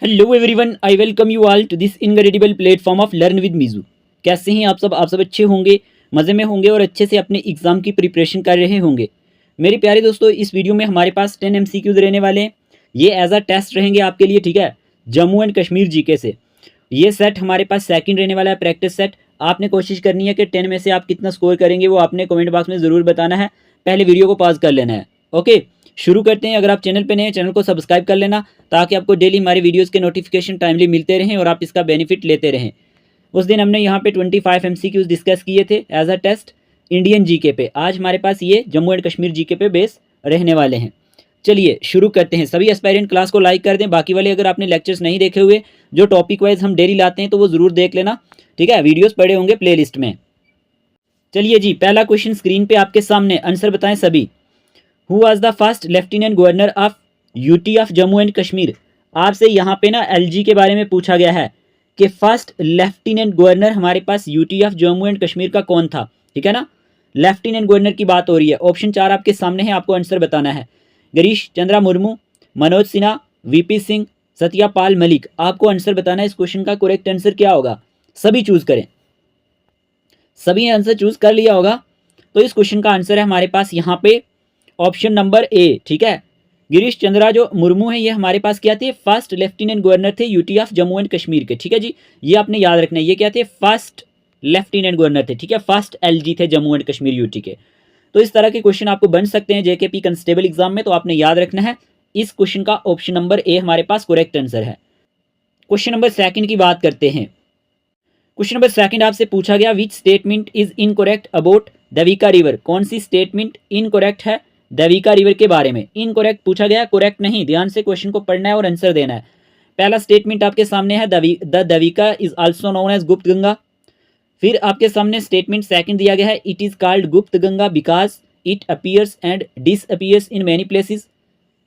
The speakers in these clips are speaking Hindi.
Hello everyone, I welcome you all to this incredible platform of learn with Meeju. कैसे हैं आप सब अच्छे होंगे, मज़े में होंगे और अच्छे से अपने एग्ज़ाम की प्रिपरेशन कर रहे होंगे। मेरे प्यारे दोस्तों, इस वीडियो में हमारे पास 10 MCQs रहने वाले हैं। ये एज अ टेस्ट रहेंगे आपके लिए, ठीक है। जम्मू एंड कश्मीर जीके से ये सेट हमारे पास सेकंड रहने वाला है, प्रैक्टिस सेट। आपने कोशिश करनी है कि 10 में से आप कितना स्कोर करेंगे वो आपने कमेंट बॉक्स में ज़रूर बताना है। पहले वीडियो को पॉज कर लेना है। ओके, शुरू करते हैं। अगर आप चैनल पे नए हैं, चैनल को सब्सक्राइब कर लेना ताकि आपको डेली हमारे वीडियोस के नोटिफिकेशन टाइमली मिलते रहें और आप इसका बेनिफिट लेते रहें। उस दिन हमने यहाँ पे 25 MCQs डिस्कस किए थे as a test Indian GK पे। आज हमारे पास ये जम्मू एंड कश्मीर जीके पे बेस रहने वाले हैं। चलिए शुरू करते हैं। सभी एस्पायरेंट क्लास को लाइक कर दें। बाकी वाले अगर आपने लेक्चर्स नहीं देखे हुए, जो टॉपिक वाइज हम डेली लाते हैं, तो वो ज़रूर देख लेना, ठीक है। वीडियोज़ पड़े होंगे प्ले में। चलिए जी, पहला क्वेश्चन स्क्रीन पे आपके सामने, आंसर बताएं सभी। Who was the first lieutenant governor of UT of Jammu and Kashmir. आपसे यहाँ पे ना एलजी के बारे में पूछा गया है कि फर्स्ट लेफ्टिनेंट गवर्नर हमारे पास UT of Jammu and Kashmir का कौन था, ठीक है ना। लेफ्टिनेंट गवर्नर की बात हो रही है। ऑप्शन 4 आपके सामने है, आपको आंसर बताना है। गिरीश चंद्रा मुर्मू, मनोज सिन्हा, वीपी सिंह, सत्यपाल मलिक। आपको आंसर बताना है। इस क्वेश्चन का करेक्ट आंसर क्या होगा, सभी चूज करें। सभी आंसर चूज कर लिया होगा, तो इस क्वेश्चन का आंसर है हमारे पास यहाँ पे ऑप्शन नंबर ए, ठीक है। गिरीश चंद्रा जो मुर्मू है, ये हमारे पास क्या थे, फर्स्ट लेफ्टिनेंट गवर्नर थे UT of Jammu and Kashmir के, ठीक है जी। ये आपने याद रखना है, ये क्या थे, फर्स्ट लेफ्टिनेंट गवर्नर थे, ठीक है। फर्स्ट एलजी थे जम्मू एंड कश्मीर यूटी के। तो इस तरह के क्वेश्चन आपको बन सकते हैं जेकेपी कंस्टेबल एग्जाम में, तो आपने याद रखना है। इस क्वेश्चन का ऑप्शन नंबर ए हमारे पास करेक्ट आंसर है। क्वेश्चन नंबर सेकंड की बात करते हैं। क्वेश्चन नंबर सेकंड आपसे पूछा गया, which statement is incorrect about Devika river. कौन सी स्टेटमेंट इनकरेक्ट है देविका रिवर के बारे में। इनकरेक्ट पूछा गया, करेक्ट नहीं। ध्यान से क्वेश्चन को पढ़ना है और आंसर देना है। पहला स्टेटमेंट आपके सामने है, the Devika is also known as Gupt Ganga. फिर आपके सामने स्टेटमेंट सेकंड दिया गया है, it is called Gupt Ganga because it appears and disappears in many places.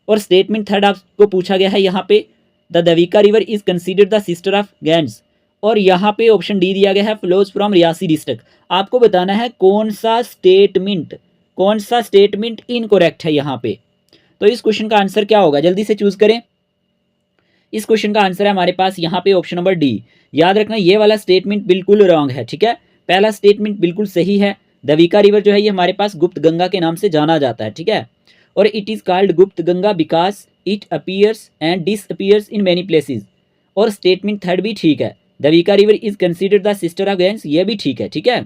और स्टेटमेंट थर्ड आपको पूछा गया है यहाँ पे, the Devika river is considered the sister of Ganges. और यहाँ पे ऑप्शन डी दिया गया है, फ्लोज फ्रॉम रियासी डिस्ट्रिक्ट। आपको बताना है कौन सा स्टेटमेंट इनकरेक्ट है यहाँ पे। तो इस क्वेश्चन का आंसर क्या होगा, जल्दी से चूज करें। इस क्वेश्चन का आंसर है हमारे पास यहाँ पे ऑप्शन नंबर डी। याद रखना, ये वाला स्टेटमेंट बिल्कुल रॉन्ग है, ठीक है। पहला स्टेटमेंट बिल्कुल सही है। देविका रिवर जो है ये हमारे पास गुप्त गंगा के नाम से जाना जाता है, ठीक है। और it is called Gupt Ganga because it appears and disappears in many places. और स्टेटमेंट थर्ड भी ठीक है, Devika river is considered the sister of Ganges, ये भी ठीक है, ठीक है।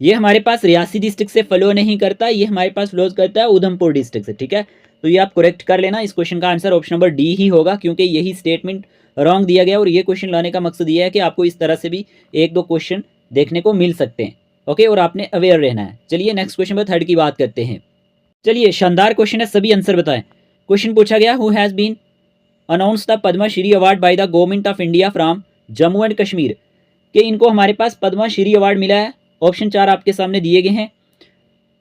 ये हमारे पास रियासी डिस्ट्रिक्ट से फ्लो नहीं करता, ये हमारे पास फ्लोज करता है उधमपुर डिस्ट्रिक्ट से, ठीक है। तो ये आप करेक्ट कर लेना। इस क्वेश्चन का आंसर ऑप्शन नंबर डी ही होगा, क्योंकि यही स्टेटमेंट रॉन्ग दिया गया। और ये क्वेश्चन लाने का मकसद ये है कि आपको इस तरह से भी एक दो क्वेश्चन देखने को मिल सकते हैं, ओके। और आपने अवेयर रहना है। चलिए नेक्स्ट क्वेश्चन पर थर्ड की बात करते हैं। चलिए, शानदार क्वेश्चन है, सभी आंसर बताएं। क्वेश्चन पूछा गया, who has been announce the Padma Shri award by the government of India from Jammu and Kashmir. कि इनको हमारे पास पद्मा श्री अवार्ड मिला है। ऑप्शन 4 आपके सामने दिए गए हैं,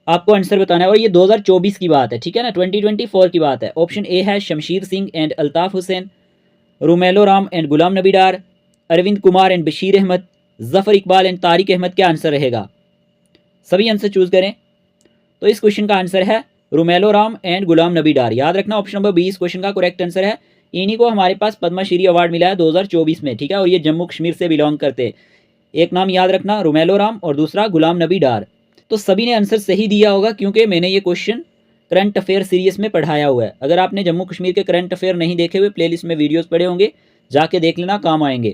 आपको आंसर बताना है। और ये 2024 की बात है, ठीक है ना, 2024 की बात है। ऑप्शन ए है Shamsher Singh and Altaf Hussain, Romelo Ram and Ghulam Nabi Dar, Arvind Kumar and Bashir Ahmad, Zafar Iqbal and Tariq Ahmad. क्या आंसर रहेगा, सभी आंसर चूज करें। तो इस क्वेश्चन का आंसर है रोमेलो राम एंड गुलाम नबी डार। याद रखना, ऑप्शन नंबर बी इस क्वेश्चन का करेक्ट आंसर है। इन्हीं को हमारे पास पद्मश्री अवार्ड मिला है 2024 में, ठीक है। और ये जम्मू कश्मीर से बिलोंग करते हैं। एक नाम याद रखना, रोमेलो राम, और दूसरा गुलाम नबी डार। तो सभी ने आंसर सही दिया होगा, क्योंकि मैंने ये क्वेश्चन करंट अफेयर सीरीज में पढ़ाया हुआ है। अगर आपने जम्मू कश्मीर के करंट अफेयर नहीं देखे हुए, प्लेलिस्ट में वीडियोस पड़े होंगे, जाके देख लेना, काम आएंगे।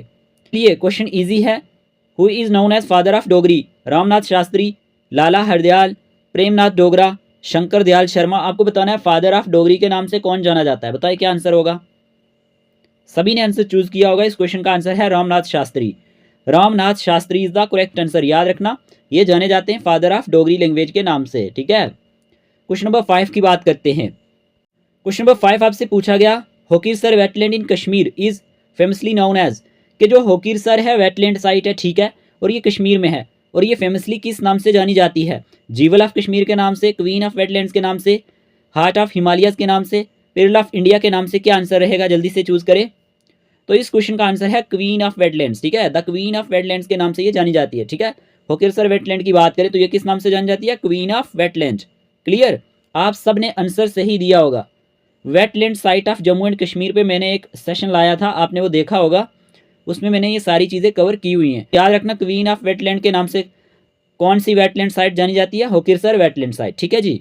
चलिए, क्वेश्चन ईजी है। Who is known as father of Dogri. Ramnath Shastri, Lala Hardayal, Premnath Dogra, Shankar Dayal Sharma. आपको बताना है फादर ऑफ डोगरी के नाम से कौन जाना जाता है। बताइए क्या आंसर होगा। सभी ने आंसर चूज किया होगा। इस क्वेश्चन का आंसर है Ramnath Shastri. Ramnath Shastri is the correct answer. याद रखना, ये जाने जाते हैं फादर ऑफ डोगरी लैंग्वेज के नाम से, ठीक है। क्वेश्चन नंबर 5 की बात करते हैं। क्वेश्चन नंबर 5 आपसे पूछा गया, Hokersar wetland in Kashmir is famously known as. कि जो होकीरसर है वेटलैंड साइट है, ठीक है, और ये कश्मीर में है। और ये फेमसली किस नाम से जानी जाती है। जीवल ऑफ कश्मीर के नाम से, क्वीन ऑफ वेटलैंड्स के नाम से, हार्ट ऑफ हिमालयस के नाम से, पर्ल ऑफ इंडिया के नाम से। क्या आंसर रहेगा, जल्दी से चूज करें। तो इस क्वेश्चन का आंसर है क्वीन ऑफ वेटलैंड्स, ठीक है। द क्वीन ऑफ वेटलैंड्स के नाम से ये जानी जाती है, ठीक है। होकीरसर वेटलैंड की बात करें तो ये किस नाम से जानी जाती है, क्वीन ऑफ वेटलैंड। क्लियर, आप सब ने आंसर सही दिया होगा। Wetland site of Jammu and Kashmir पे मैंने एक सेशन लाया था, आपने वो देखा होगा, उसमें मैंने ये सारी चीज़ें कवर की हुई हैं। याद रखना क्वीन ऑफ वेटलैंड के नाम से कौन सी वेटलैंड साइट जानी जाती है? Hokersar wetland site. ठीक है जी।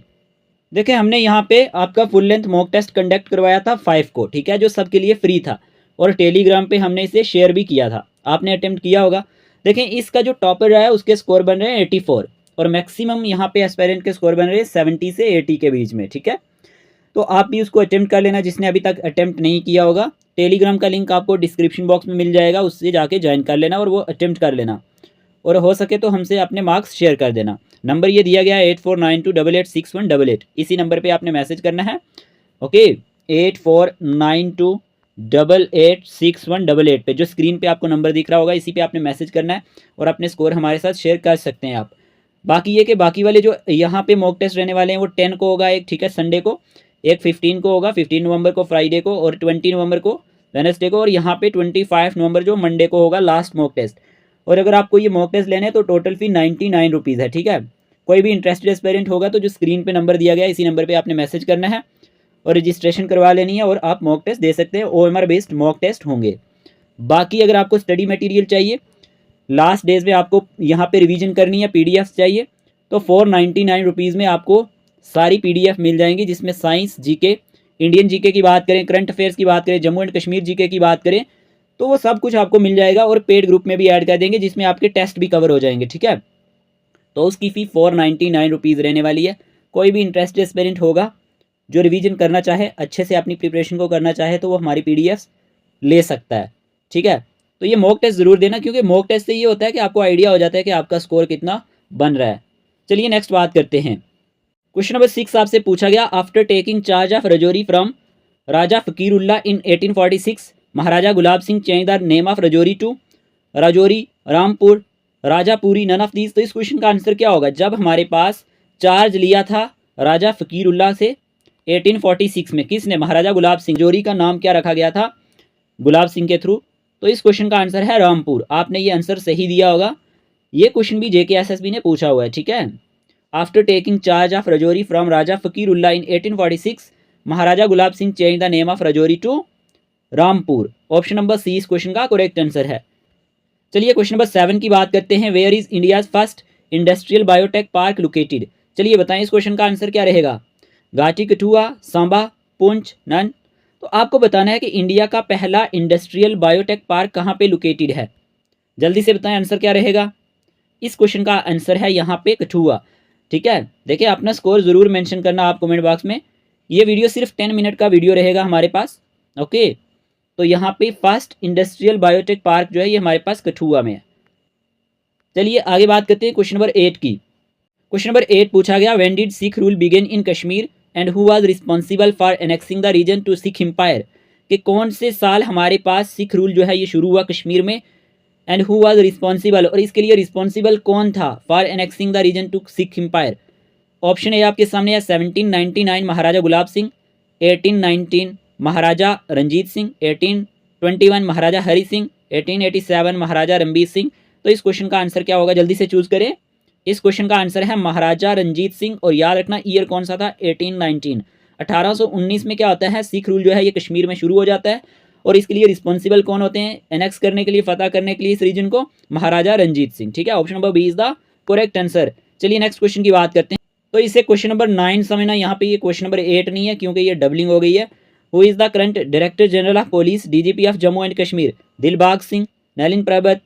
देखिए हमने यहाँ पे आपका full length mock test conduct करवाया था 5 को, ठीक है, जो सबके लिए फ्री था और टेलीग्राम पे हमने इसे शेयर भी किया था, आपने अटेम्प्ट किया होगा। देखें इसका जो टॉपर रहा है उसके स्कोर बन रहे हैं 84 और मैक्सिमम यहाँ पे एस्पायरेंट के स्कोर बन रहे हैं 70 से 80 के बीच में। ठीक है, तो आप भी उसको अटेम्प्ट कर लेना जिसने अभी तक अटेम्प्ट नहीं किया होगा। टेलीग्राम का लिंक आपको डिस्क्रिप्शन बॉक्स में मिल जाएगा, उससे जाके ज्वाइन कर लेना और वो अटेम्प्ट कर लेना और हो सके तो हमसे अपने मार्क्स शेयर कर देना। नंबर ये दिया गया है 8492886188, इसी नंबर पे आपने मैसेज करना है। ओके, 8492886188 पे जो स्क्रीन पे आपको नंबर दिख रहा होगा इसी पे आपने मैसेज करना है और अपने स्कोर हमारे साथ शेयर कर सकते हैं आप। बाकी ये कि बाकी वाले जो यहाँ पे मॉक टेस्ट रहने वाले हैं वो 10 को होगा एक, ठीक है, संडे को, एक 15 को होगा, 15 नवंबर को फ्राइडे को, और 20 नवंबर को वेनसडे को, और यहाँ पे 25 नवंबर जो मंडे को होगा लास्ट मॉक टेस्ट। और अगर आपको ये मॉक टेस्ट लेने हैं तो टोटल फी 99 रुपीज़ है। ठीक है, कोई भी इंटरेस्टेड एस्पिरेंट होगा तो जो स्क्रीन पे नंबर दिया गया है इसी नंबर पे आपने मैसेज करना है और रजिस्ट्रेशन करवा लेनी है और आप मॉक टेस्ट दे सकते हैं। OMR बेस्ड मॉक टेस्ट होंगे। बाकी अगर आपको स्टडी मटेरियल चाहिए, लास्ट डेज में आपको यहाँ पे रिवीजन करनी है, PDF चाहिए, तो 499 रुपीज़ में आपको सारी PDF मिल जाएंगी, जिसमें साइंस, GK, इंडियन GK की बात करें, करंट अफेयर्स की बात करें, जम्मू एंड कश्मीर GK की बात करें, तो वो सब कुछ आपको मिल जाएगा और पेड ग्रुप में भी ऐड कर देंगे जिसमें आपके टेस्ट भी कवर हो जाएंगे। ठीक है, तो उसकी फ़ी 499 रुपीज़ रहने वाली है। कोई भी इंटरेस्टेड एस्पिरेंट होगा जो रिवीजन करना चाहे, अच्छे से अपनी प्रिपरेशन को करना चाहे, तो वो हमारी PDF ले सकता है। ठीक है, तो ये मॉक टेस्ट ज़रूर देना, क्योंकि मॉक टेस्ट से ये होता है कि आपको आइडिया हो जाता है कि आपका स्कोर कितना बन रहा है। चलिए नेक्स्ट बात करते हैं। क्वेश्चन नंबर 6 आपसे पूछा गया, after taking charge of Rajouri from Raja Fakirullah in 1846 Maharaja Gulab Singh change the name of Rajouri to Rajouri, Rampur, Rajapuri, none of these. तो इस क्वेश्चन का आंसर क्या होगा? जब हमारे पास चार्ज लिया था राजा फ़कीरुल्लाह से 1846 में, किसने? महाराजा गुलाब सिंह। रजौरी का नाम क्या रखा गया था? गुलाब सिंह के थ्रू। तो इस क्वेश्चन का आंसर है रामपुर। आपने ये आंसर सही दिया होगा। ये क्वेश्चन भी JKSSB ने पूछा हुआ है। ठीक है, after taking charge of Rajouri from Raja Fakirullah in 1846 Maharaja Gulab Singh change the name of Rajouri to Rampur. Option number C इस क्वेश्चन का करेक्ट आंसर है। चलिए क्वेश्चन नंबर 7 की बात करते हैं। Where is India's first industrial biotech park located? चलिए बताएं इस क्वेश्चन का आंसर क्या रहेगा? घाटी, कठुआ, सांबा, पुंछ, नन। तो आपको बताना है कि इंडिया का पहला इंडस्ट्रियल बायोटेक पार्क कहाँ पे लोकेटेड है। जल्दी से बताएं आंसर क्या रहेगा। इस क्वेश्चन का आंसर है यहाँ पे कठुआ। ठीक है, देखिए अपना स्कोर ज़रूर मेंशन करना आप कमेंट बॉक्स में। ये वीडियो सिर्फ 10 मिनट का वीडियो रहेगा हमारे पास। ओके, तो यहाँ पे फर्स्ट इंडस्ट्रियल बायोटेक पार्क जो है ये हमारे पास कठुआ में है। चलिए आगे बात करते हैं क्वेश्चन नंबर 8 की। क्वेश्चन नंबर 8 पूछा गया, when did Sikh rule begin in Kashmir and who was responsible for annexing the region to Sikh empire? कि कौन से साल हमारे पास सिख रूल जो है ये शुरू हुआ कश्मीर में, एंड हु वाज रिस्पॉन्सिबल, और इसके लिए रिस्पॉन्सिबल कौन था, for annexing the region to Sikh empire? Option A आपके सामने है 1799 महाराजा गुलाब सिंह, 1819 महाराजा रंजीत सिंह, 1821 महाराजा हरि सिंह, 1887 महाराजा रणबीर सिंह। तो इस क्वेश्चन का आंसर क्या होगा? जल्दी से चूज करें। इस क्वेश्चन का आंसर है महाराजा रंजीत सिंह। और याद रखना ईयर कौन सा था? 1819। 1819 में क्या होता है, सिख रूल जो है ये कश्मीर में शुरू हो जाता है और इसके लिए रिस्पॉन्सिबल कौन होते हैं, एनेक्स करने के लिए, फतह करने के लिए इस रीजन को? महाराजा रंजीत सिंह। ठीक है, option number B is the correct answer. चलिए नेक्स्ट क्वेश्चन की बात करते हैं। तो इसे क्वेश्चन नंबर 9 समझना, यहाँ पे ये क्वेश्चन नंबर 8 नहीं है क्योंकि ये डबलिंग हो गई है। Who is the current director general of police DGP of Jammu and Kashmir? Dilbag Singh, Nalin Prabhat,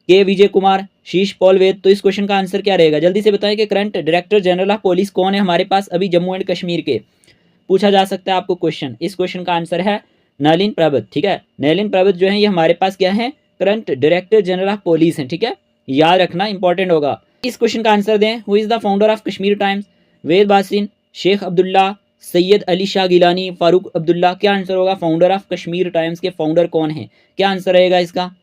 K Vijay Kumar, शीश पॉल वैद। तो इस क्वेश्चन का आंसर क्या रहेगा? जल्दी से बताएं कि current director general of police कौन है हमारे पास अभी जम्मू एंड कश्मीर के? पूछा जा सकता है आपको क्वेश्चन। इस क्वेश्चन का आंसर है नलिन प्रभत। ठीक है, नलिन प्रभत जो है ये हमारे पास क्या है? Current director general of police है। ठीक है, याद रखना, इंपॉर्टेंट होगा। इस क्वेश्चन का आंसर दें। Who is the founder of Kashmir Times? Ved Bhasin, Sheikh Abdullah, Syed Ali Shah Geelani, Farooq Abdullah. क्या आंसर होगा? फाउंडर ऑफ कश्मीर टाइम्स के फाउंडर कौन है? क्या आंसर रहेगा इसका?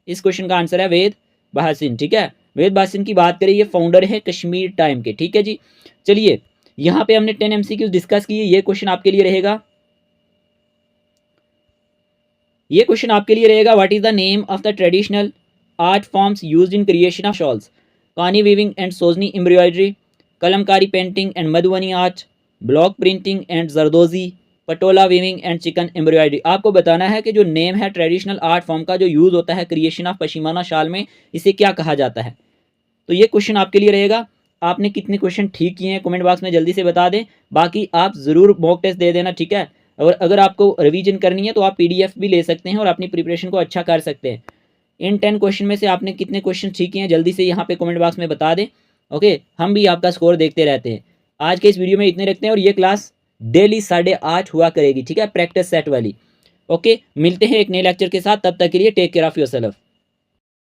इस क्वेश्चन का आंसर है वेद बासिन। ठीक है, वेद बासिन की बात करें, ये फाउंडर है कश्मीर टाइम के। ठीक है जी, चलिए यहाँ पे हमने 10 MCQs डिस्कस किए। ये क्वेश्चन आपके लिए रहेगा, ये क्वेश्चन आपके लिए रहेगा, what is the name of the traditional art forms used in creation of shawls? Kani weaving and sozni embroidery, kalamkari painting and Madhubani art, block printing and zardozi, patola weaving and chikan embroidery. आपको बताना है कि जो नेम है ट्रेडिशनल आर्ट फॉर्म का जो यूज़ होता है क्रिएशन ऑफ पश्मीना शाल में, इसे क्या कहा जाता है। तो ये क्वेश्चन आपके लिए रहेगा। आपने कितने क्वेश्चन ठीक किए हैं कमेंट बॉक्स में जल्दी से बता दें। बाकी आप ज़रूर मॉक टेस्ट दे देना, ठीक है। और अगर आपको रिवीजन करनी है तो आप PDF भी ले सकते हैं और अपनी प्रिपरेशन को अच्छा कर सकते हैं। इन 10 क्वेश्चन में से आपने कितने क्वेश्चन ठीक किए हैं जल्दी से यहाँ पे कमेंट बॉक्स में बता दें। ओके, हम भी आपका स्कोर देखते रहते हैं। आज के इस वीडियो में इतने रखते हैं और ये क्लास डेली 8:30 हुआ करेगी, ठीक है, प्रैक्टिस सेट वाली। ओके, मिलते हैं एक नए लेक्चर के साथ, तब तक के लिए टेक केयर ऑफ़ योरसेल्फ।